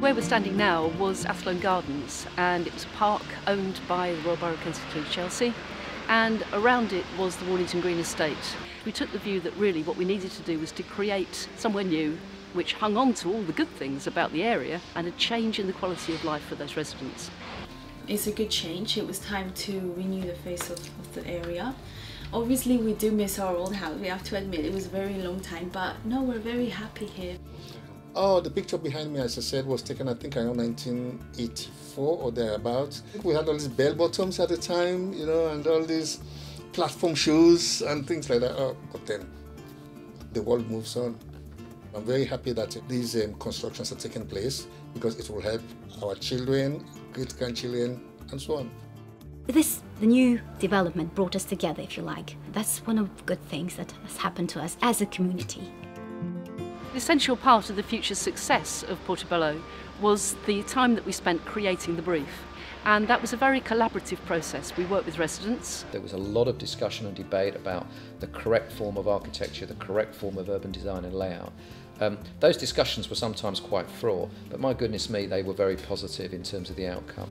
Where we're standing now was Athlone Gardens, and it was a park owned by the Royal Borough of Kensington and Chelsea, and around it was the Warnington Green Estate. We took the view that really what we needed to do was to create somewhere new which hung on to all the good things about the area and a change in the quality of life for those residents. It's a good change. It was time to renew the face of the area. Obviously we do miss our old house, we have to admit. It was a very long time, but no, we're very happy here. Oh, the picture behind me, as I said, was taken I think around 1984 or thereabouts. I think we had all these bell bottoms at the time, you know, and all these platform shoes and things like that. Oh, but then the world moves on. I'm very happy that these constructions are taking place because it will help our children, great-grandchildren, and so on. The new development brought us together, if you like. That's one of the good things that has happened to us as a community. The essential part of the future success of Portobello was the time that we spent creating the brief. And that was a very collaborative process. We worked with residents. There was a lot of discussion and debate about the correct form of architecture, the correct form of urban design and layout. Those discussions were sometimes quite fraught, but my goodness me, they were very positive in terms of the outcome.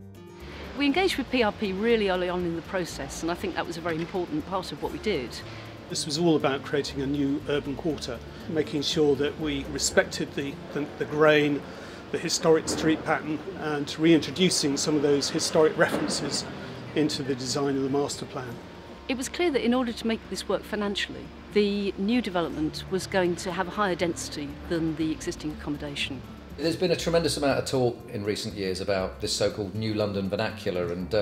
We engaged with PRP really early on in the process, and I think that was a very important part of what we did. This was all about creating a new urban quarter, making sure that we respected the grain, the historic street pattern, and reintroducing some of those historic references into the design of the master plan. It was clear that in order to make this work financially, the new development was going to have a higher density than the existing accommodation. There's been a tremendous amount of talk in recent years about this so-called New London vernacular, and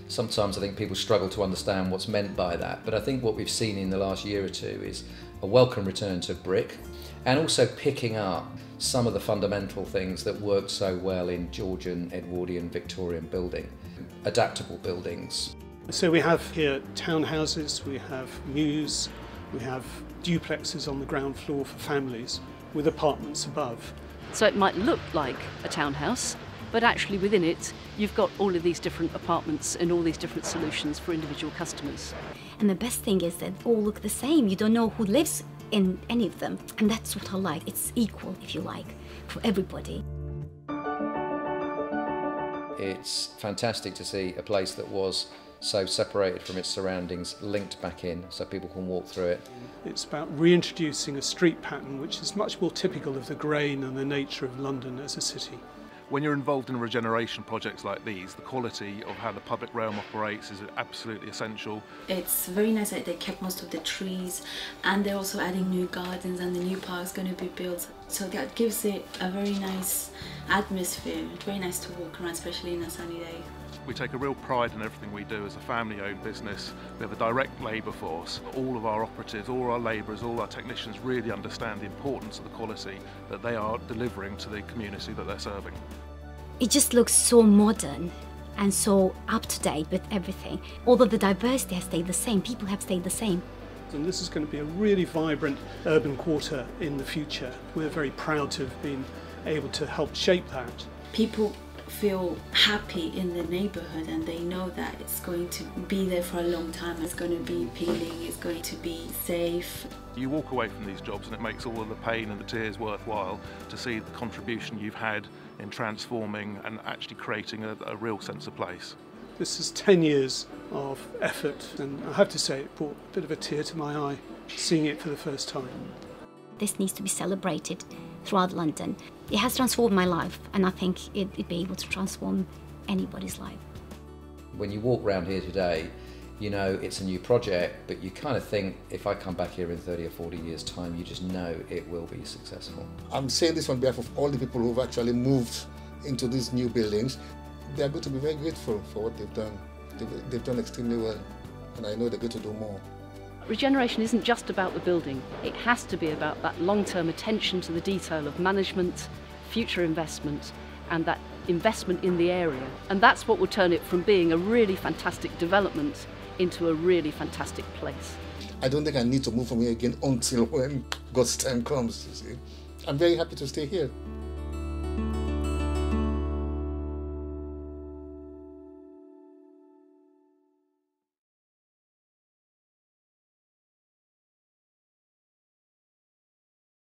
sometimes I think people struggle to understand what's meant by that. But I think what we've seen in the last year or two is a welcome return to brick, and also picking up some of the fundamental things that worked so well in Georgian, Edwardian, Victorian building, adaptable buildings. So we have here townhouses, we have mews, we have duplexes on the ground floor for families with apartments above. So it might look like a townhouse, but actually within it you've got all of these different apartments and all these different solutions for individual customers. And the best thing is that all look the same. You don't know who lives in any of them, and that's what I like. It's equal, if you like, for everybody. It's fantastic to see a place that was so separated from its surroundings linked back in so people can walk through it. It's about reintroducing a street pattern which is much more typical of the grain and the nature of London as a city. When you're involved in regeneration projects like these, the quality of how the public realm operates is absolutely essential. It's very nice that they kept most of the trees, and they're also adding new gardens, and the new park's going to be built. So that gives it a very nice atmosphere. It's very nice to walk around, especially in a sunny day. We take a real pride in everything we do as a family-owned business. We have a direct labour force. All of our operatives, all our labourers, all our technicians really understand the importance of the quality that they are delivering to the community that they're serving. It just looks so modern and so up-to-date with everything. Although the diversity has stayed the same, people have stayed the same. And this is going to be a really vibrant urban quarter in the future. We're very proud to have been able to help shape that. People feel happy in the neighbourhood, and they know that it's going to be there for a long time. It's going to be appealing, it's going to be safe. You walk away from these jobs and it makes all of the pain and the tears worthwhile to see the contribution you've had in transforming and actually creating a real sense of place. This is 10 years of effort, and I have to say it brought a bit of a tear to my eye seeing it for the first time. This needs to be celebrated throughout London. It has transformed my life, and I think it'd be able to transform anybody's life. When you walk around here today, you know it's a new project, but you kind of think if I come back here in 30 or 40 years' time, you just know it will be successful. I'm saying this on behalf of all the people who've actually moved into these new buildings. They are going to be very grateful for what they've done. They've done extremely well, and I know they're going to do more. Regeneration isn't just about the building. It has to be about that long-term attention to the detail of management, future investment, and that investment in the area. And that's what will turn it from being a really fantastic development into a really fantastic place. I don't think I need to move from here again until when God's time comes, you see. I'm very happy to stay here.